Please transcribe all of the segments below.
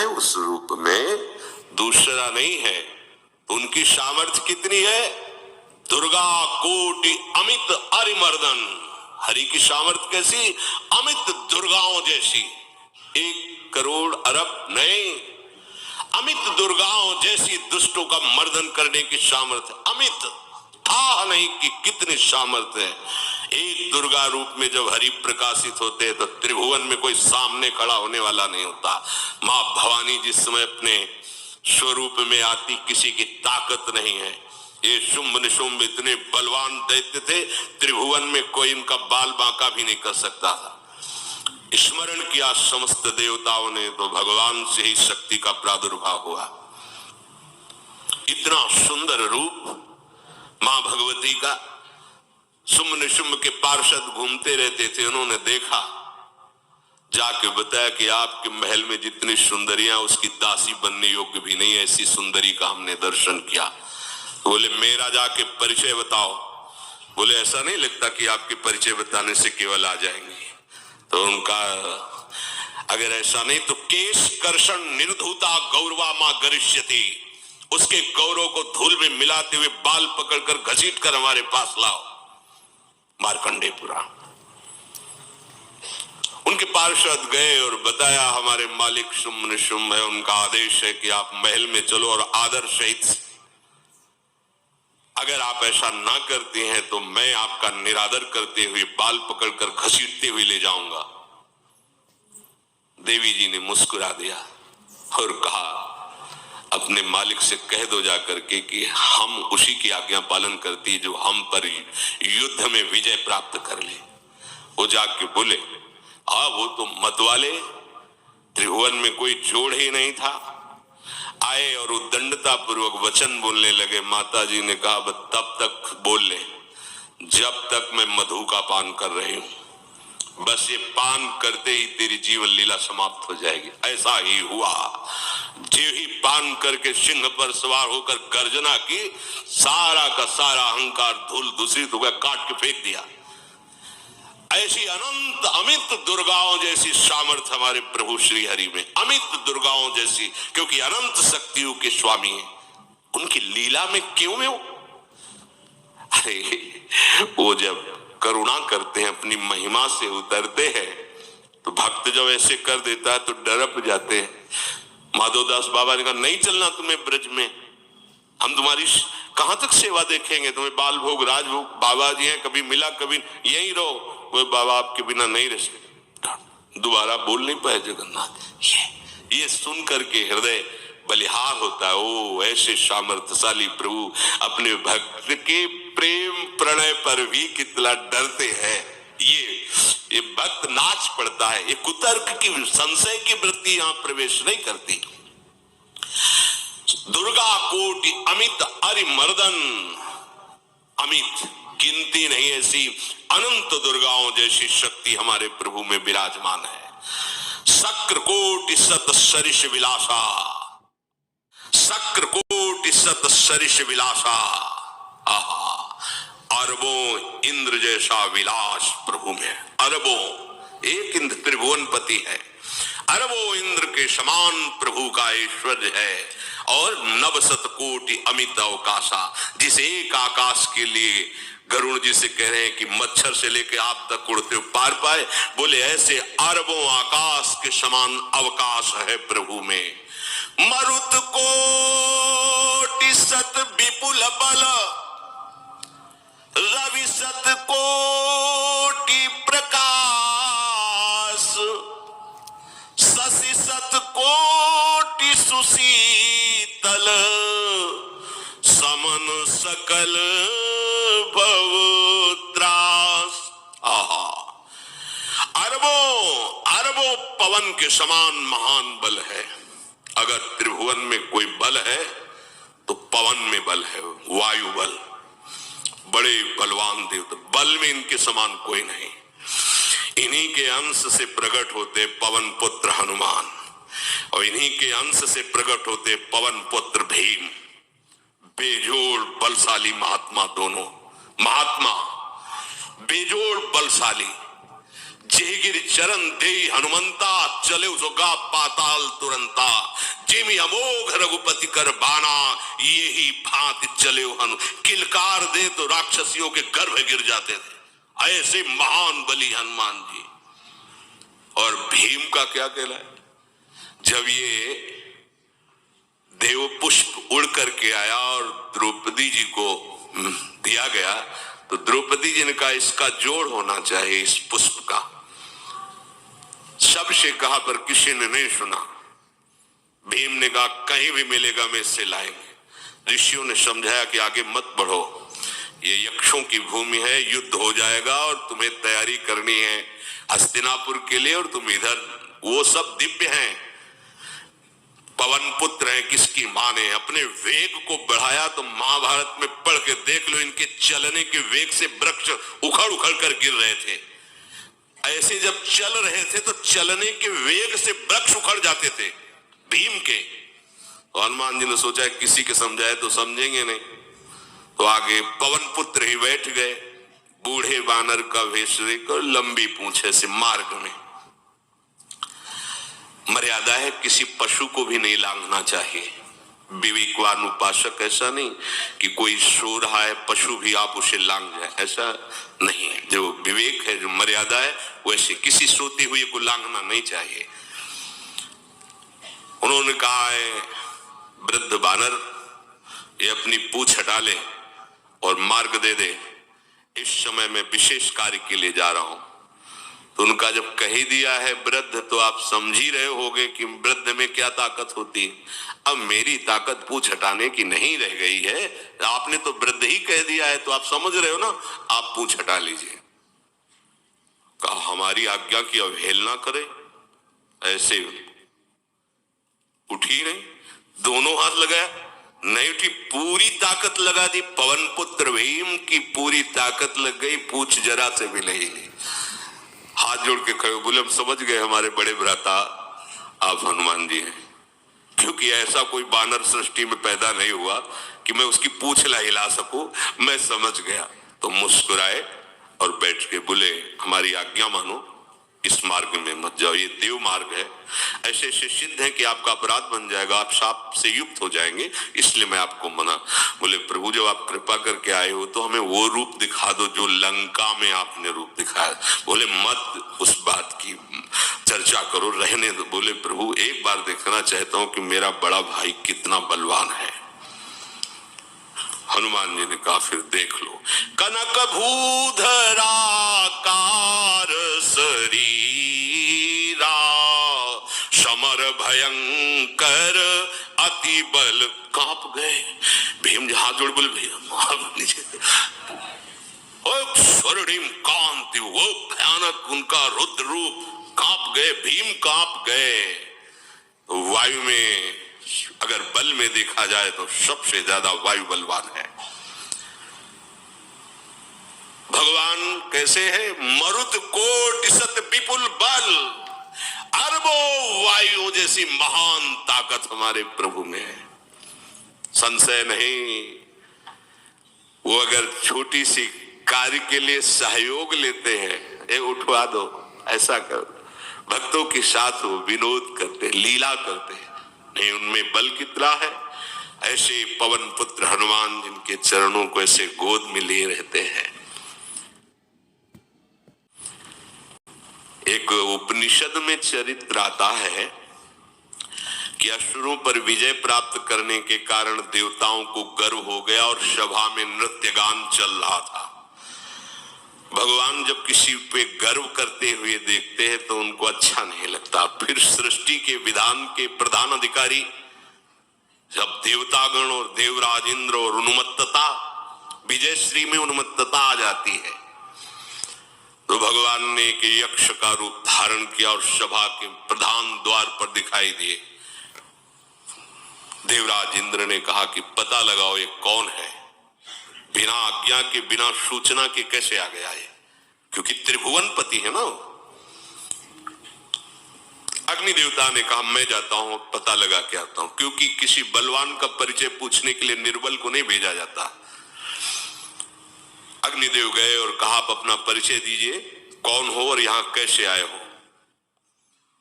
है उस रूप में दूसरा नहीं है। उनकी सामर्थ्य कितनी है? दुर्गा कोटि अमित अरिमर्दन। हरि की सामर्थ्य कैसी? अमित दुर्गाओं जैसी। 1 करोड़ अरब नहीं, अमित दुर्गाओं जैसी दुष्टों का मर्दन करने की सामर्थ्य। अमित था नहीं कि कितनी सामर्थ्य है। एक दुर्गा रूप में जब हरि प्रकाशित होते हैं तो त्रिभुवन में कोई सामने खड़ा होने वाला नहीं होता। मां भवानी जिस समय अपने स्वरूप में आती, किसी की ताकत नहीं है। ये शुंभ निशुंभ इतने बलवान दैत्य थे, त्रिभुवन में कोई इनका बाल बांका भी नहीं कर सकता था। स्मरण किया समस्त देवताओं ने तो भगवान से ही शक्ति का प्रादुर्भाव हुआ। इतना सुंदर रूप मां भगवती का। शुंभ निशुंभ के पार्षद घूमते रहते थे, उन्होंने देखा, जाके बताया कि आपके महल में जितनी सुंदरियां उसकी दासी बनने योग्य भी नहीं, ऐसी सुंदरी का हमने दर्शन किया। बोले मेरा जाके परिचय बताओ। बोले ऐसा नहीं लगता कि आपके परिचय बताने से केवल आ जाएंगे। तो उनका अगर ऐसा नहीं तो केश कर्षण निर्धूता गौरवा मां गरिष्यति, उसके गौरव को धूल में मिलाते हुए बाल पकड़कर घसीट कर हमारे पास लाओ। मार्कंडेयपुरा उनके पार्षद गए और बताया हमारे मालिक शुंभ निशुंभ है, उनका आदेश है कि आप महल में चलो और आदर सहित, अगर आप ऐसा ना करते हैं तो मैं आपका निरादर करते हुए बाल पकड़कर घसीटते हुए ले जाऊंगा। देवी जी ने मुस्कुरा दिया और कहा अपने मालिक से कह दो जाकर के कि हम उसी की आज्ञा पालन करती जो हम पर युद्ध में विजय प्राप्त कर ले। वो जाके बोले हाँ वो तो मतवाले, त्रिभुवन में कोई जोड़ ही नहीं था। आए और उद्दंडता पूर्वक वचन बोलने लगे। माता जी ने कहा तब तक बोल ले जब तक मैं मधु का पान कर रही हूं। बस ये पान करते ही तेरी जीवन लीला समाप्त हो जाएगी। ऐसा ही हुआ। जो ही पान करके सिंह पर सवार होकर गर्जना की, सारा का सारा अहंकार धूल दूषित हो गया, काट के फेंक दिया। ऐसी अनंत अमित दुर्गाओं जैसी सामर्थ्य हमारे प्रभु श्री हरि में, अमित दुर्गाओं जैसी, क्योंकि अनंत शक्तियों के स्वामी हैं। उनकी लीला में क्यों में हो? अरे वो जब करुणा करते हैं, अपनी महिमा से उतरते हैं, तो भक्त जब ऐसे कर देता है तो डरप जाते हैं। माधवदास बाबा ने कहा नहीं चलना तुम्हें ब्रज में, हम तुम्हारी कहां तक सेवा देखेंगे, तुम्हें बाल भोग राजभोग। बाबा जी हैं, कभी मिला कभी यहीं रहो। वो बाबा आपके बिना नहीं रह सकते। दोबारा बोल नहीं पाए जगन्नाथ। ये सुन करके हृदय बलिहार होता है। ओ ऐसे सामर्थ्यशाली प्रभु अपने भक्त के प्रेम प्रणय पर भी कितना डरते हैं। ये भक्त नाच पड़ता है। ये कुतर्क की, संशय की वृत्ति यहां प्रवेश नहीं करती। दुर्गा कोटि अमित अरिमर्दन, अमित गिनती नहीं ऐसी अनंत दुर्गाओं जैसी शक्ति हमारे प्रभु में विराजमान है। शक्र कोटि सत सरिष विलासा, शक्र कोटि सत सरिष विलासा। आहा, अरबों इंद्र जैसा विलास प्रभु में। अरबों, एक इंद्र त्रिभुवनपति है, अरबों इंद्र के समान प्रभु का ऐश्वर्य है। और नवशत कोटि अमित अवकाशा, जिस एक आकाश के लिए गरुड़ जी से कह रहे हैं कि मच्छर से लेके आप तक उड़ते पार पाए, बोले ऐसे अरबों आकाश के समान अवकाश है प्रभु में। मरुत कोटि सत विपुल बल, रवि सत कोटि प्रकाश, शशि सत कोटि सुशीतल, समन सकल भवत्रास। आहा, अरबों अरबों पवन के समान महान बल है। अगर त्रिभुवन में कोई बल है तो पवन में बल है, वायु बल। बड़े बलवान देवता, बल में इनके समान कोई नहीं। इन्हीं के अंश से प्रकट होते पवन पुत्र हनुमान, और इन्हीं के अंश से प्रकट होते पवन पुत्र भीम। बेजोड़ बलशाली महात्मा, दोनों महात्मा बेजोड़ बलशाली। जेगिर चरण दे हनुमंता, चले उसका पाताल तुरंता। जिमि अमोघ रघुपति कर बाना, ये ही भांति चले हनु। किलकार दे तो राक्षसियों के गर्भ गिर जाते थे, ऐसे महान बली हनुमान जी। और भीम का क्या कहला है, जब ये देव पुष्प उड़ करके आया और द्रौपदी जी को दिया गया, तो द्रौपदी जी ने कहा इसका जोड़ होना चाहिए इस पुष्प का। सबसे कहा पर किसी ने नहीं सुना। भीम ने कहा कहीं भी मिलेगा मैं इससे लाएंगे। ऋषियों ने समझाया कि आगे मत बढ़ो, ये यक्षों की भूमि है, युद्ध हो जाएगा और तुम्हें तैयारी करनी है हस्तिनापुर के लिए, और तुम इधर, वो सब दिव्य हैं, पवन पुत्र हैं, किसकी मां ने अपने वेग को बढ़ाया। तो महाभारत में पढ़ के देख लो, इनके चलने के वेग से वृक्ष उखड़ उखड़ कर गिर रहे थे। ऐसे जब चल रहे थे तो चलने के वेग से वृक्ष उखड़ जाते थे भीम के। तो हनुमान जी ने सोचा किसी के समझाए तो समझेंगे नहीं, तो आगे पवन पुत्र ही बैठ गए, बूढ़े बानर का वेश लेकर, लंबी पूंछे से। मार्ग में मर्यादा है, किसी पशु को भी नहीं लांघना चाहिए। विवेकवान उपासक ऐसा नहीं कि कोई सो रहा है पशु भी आप उसे लांघ जाए, ऐसा नहीं है। जो विवेक है, जो मर्यादा है, वैसे किसी सोती हुई को लांघना नहीं चाहिए। उन्होंने कहा है वृद्ध बानर ये अपनी पूंछ हटा ले और मार्ग दे दे, इस समय मैं विशेष कार्य के लिए जा रहा हूं। तो उनका जब कह ही दिया है वृद्ध, तो आप समझ ही रहे होगे कि वृद्ध में क्या ताकत होती है। अब मेरी ताकत पूंछ हटाने की नहीं रह गई है, आपने तो वृद्ध ही कह दिया है, तो आप समझ रहे हो ना, आप पूंछ हटा लीजिए। कहा हमारी आज्ञा की अवहेलना करे, ऐसे उठी नहीं, दोनों हाथ लगाया, नहीं उठी, पूरी ताकत लगा दी। पवन पुत्र भीम की पूरी ताकत लग गई, पूंछ जरा से भी नहीं ली। हाथ जोड़ के खड़े बोले हम समझ गए हमारे बड़े भ्राता आप हनुमान जी हैं, क्योंकि ऐसा कोई बानर सृष्टि में पैदा नहीं हुआ कि मैं उसकी पूंछ ला हिला सकूं, मैं समझ गया। तो मुस्कुराए और बैठ के बोले हमारी आज्ञा मानो, इस मार्ग में मत जाओ, ये देव मार्ग है, ऐसे ऐसे सिद्ध है कि आपका अपराध बन जाएगा, आप शाप से युक्त हो जाएंगे, इसलिए मैं आपको मना। बोले प्रभु जब आप कृपा करके आए हो तो हमें वो रूप दिखा दो जो लंका में आपने रूप दिखाया। बोले मत उस बात की चर्चा करो, रहने दो। बोले प्रभु एक बार देखना चाहता हूं कि मेरा बड़ा भाई कितना बलवान है। हनुमान जी ने कहा फिर देख लो। कनक भूधरा कार शरीरा, समर भयंकर अति बल। कांप गए भीम जी, हाथ जोड़ बोले भैया स्वर्णिम कांति, वो भयानक उनका रुद्र रूप, कांप गए भीम, कांप गए। तो वायु में अगर बल में देखा जाए तो सबसे ज्यादा वायु बलवान है। भगवान कैसे है, मरुत कोटि सत विपुल बल, अरबों वायु जैसी महान ताकत हमारे प्रभु में है, संशय नहीं। वो अगर छोटी सी कार्य के लिए सहयोग लेते हैं, ए उठवा दो, ऐसा कर, भक्तों के साथ वो विनोद करते, लीला करते, नहीं उनमें बल कितना है। ऐसे पवन पुत्र हनुमान जिनके चरणों को ऐसे गोद में लिए रहते हैं। एक उपनिषद में चरित्र आता है कि असुरों पर विजय प्राप्त करने के कारण देवताओं को गर्व हो गया और सभा में नृत्य गान चल रहा था। भगवान जब किसी पे गर्व करते हुए देखते हैं तो उनको अच्छा नहीं लगता। फिर सृष्टि के विधान के प्रधान अधिकारी जब देवतागण और देवराज इंद्र और उन्मत्तता, विजयश्री में उन्मत्तता आ जाती है, तो भगवान ने एक यक्ष का रूप धारण किया और सभा के प्रधान द्वार पर दिखाई दिए। देवराज इंद्र ने कहा कि पता लगाओ ये कौन है, बिना आज्ञा के बिना सूचना के कैसे आ गया है, क्योंकि त्रिभुवनपति है ना। अग्नि देवता ने कहा मैं जाता हूं, पता लगा के आता हूं, क्योंकि किसी बलवान का परिचय पूछने के लिए निर्बल को नहीं भेजा जाता। अग्निदेव गए और कहा आप अपना परिचय दीजिए। कौन हो और यहां कैसे आए हो।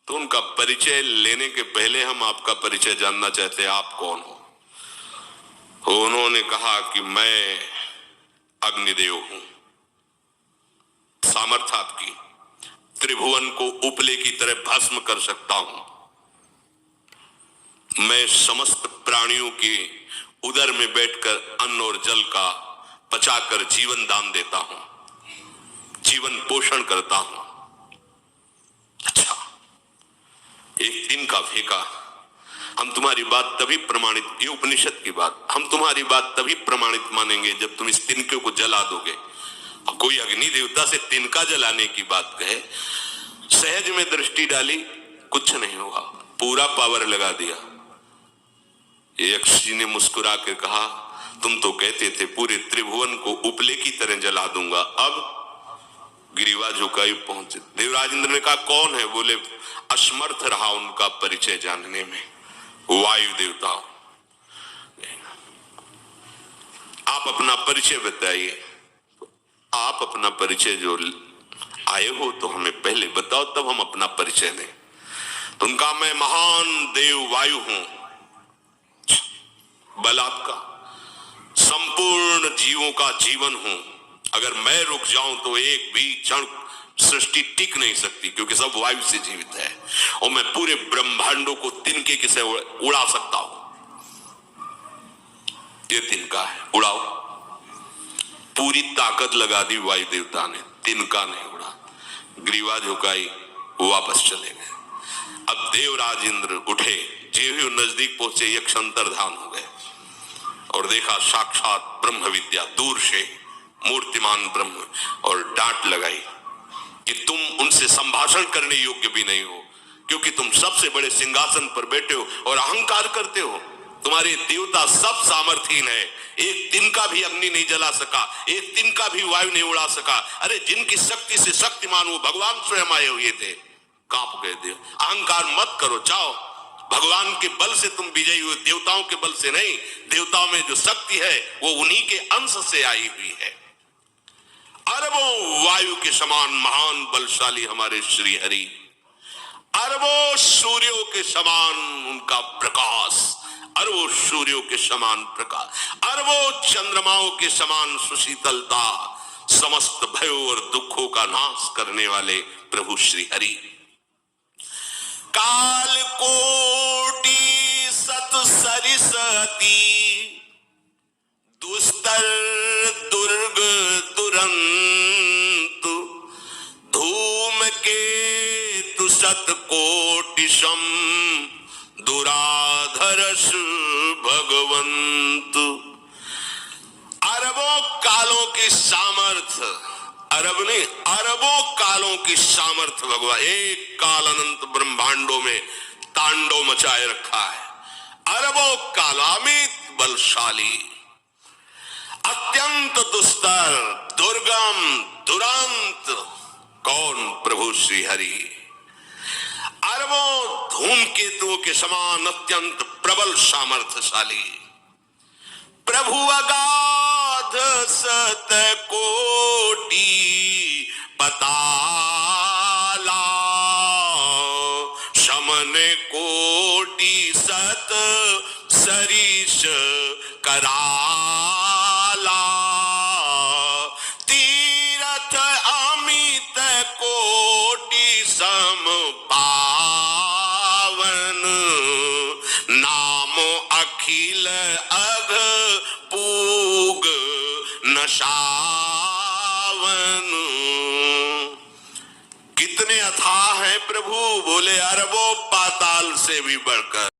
तो उनका परिचय लेने के पहले हम आपका परिचय जानना चाहते हैं, आप कौन हो। उन्होंने कहा कि मैं अग्निदेव हूं। सामर्थ आपकी, त्रिभुवन को उपले की तरह भस्म कर सकता हूं। मैं समस्त प्राणियों के उदर में बैठकर अन्न और जल का पचाकर जीवन दान देता हूं, जीवन पोषण करता हूं। अच्छा, एक दिन का फेंका, हम तुम्हारी बात तभी प्रमाणित, ये उपनिषद की बात, हम तुम्हारी बात तभी प्रमाणित मानेंगे जब तुम इस तिनके को जला दोगे। अब कोई अग्नि देवता से तिनका जलाने की बात कहे, सहज में दृष्टि डाली, कुछ नहीं हुआ, पूरा पावर लगा दिया। यक्ष जी ने मुस्कुरा के कहा, तुम तो कहते थे पूरे त्रिभुवन को उपले की तरह जला दूंगा, अब गिरिवा झुकाई पहुंचे। देवराज इंद्र ने कहा कौन है। बोले असमर्थ रहा उनका परिचय जानने में, वायु देवता। आप अपना परिचय बताइए। आप अपना परिचय जो आए हो तो हमें पहले बताओ, तब हम अपना परिचय दें। तो उनका मैं महान देव वायु हूं। बल आपका, संपूर्ण जीवों का जीवन हूं। अगर मैं रुक जाऊं तो एक भी क्षण सृष्टि टिक नहीं सकती, क्योंकि सब वायु से जीवित है। और मैं पूरे ब्रह्मांडों को तिनके के से उड़ा सकता हूं। ये तिनका है, उड़ाओ। पूरी ताकत लगा दी वायु देवता ने, तिनका नहीं उड़ा। ग्रीवा झुकाई, वापस चले गए। अब देवराज इंद्र उठे, जे ही नजदीक पहुंचे यक्ष अंतर्धान हो गए और देखा साक्षात ब्रह्म विद्या दूर से मूर्तिमान ब्रह्म, और डांट लगाई कि तुम उनसे संभाषण करने योग्य भी नहीं हो, क्योंकि तुम सबसे बड़े सिंहासन पर बैठे हो और अहंकार करते हो। तुम्हारे देवता सब सामर्थहीन है, एक तिनका भी अग्नि नहीं जला सका, एक तिनका भी वायु नहीं उड़ा सका। अरे जिनकी शक्ति से शक्तिमान वो भगवान स्वयं आए हुए थे, कांप गए देव। अहंकार मत करो, जाओ, भगवान के बल से तुम विजयी हुए, देवताओं के बल से नहीं। देवताओं में जो शक्ति है वो उन्हीं के अंश से आई हुई है। अरबों वायु के समान महान बलशाली हमारे श्री हरि, अरबों सूर्यों के समान उनका प्रकाश, अरबों सूर्यों के समान प्रकाश, अरबों चंद्रमाओं के समान सुशीतलता, समस्त भयों और दुखों का नाश करने वाले प्रभु श्री हरि। काल कोटि सत सरिस अति, दुस्तर दुर्ग दुरंत, धूम के तु सत कोटि सम, दुराधरस भगवंत। अरबों कालों की सामर्थ्य, अरब नहीं अरबों कालों की सामर्थ्य भगवान, एक काल अनंत ब्रह्मांडों में तांडव मचाए रखा है। अरबों काल, अमित बलशाली, अत्यंत दुस्तर, दुर्गम, दुरंत, कौन? प्रभु श्री हरि। अरबों धूमकेतुओं के समान अत्यंत प्रबल सामर्थ्यशाली, प्रभु अगाध सत कोटि पताला, शमन कोटि सत सरिस कराला, तीरथ अमित कोटि सम पावन, नाम अखिल अघ पूग नशावन। कितने अथाह हैं प्रभु, बोले अरबों पाताल से भी बढ़कर।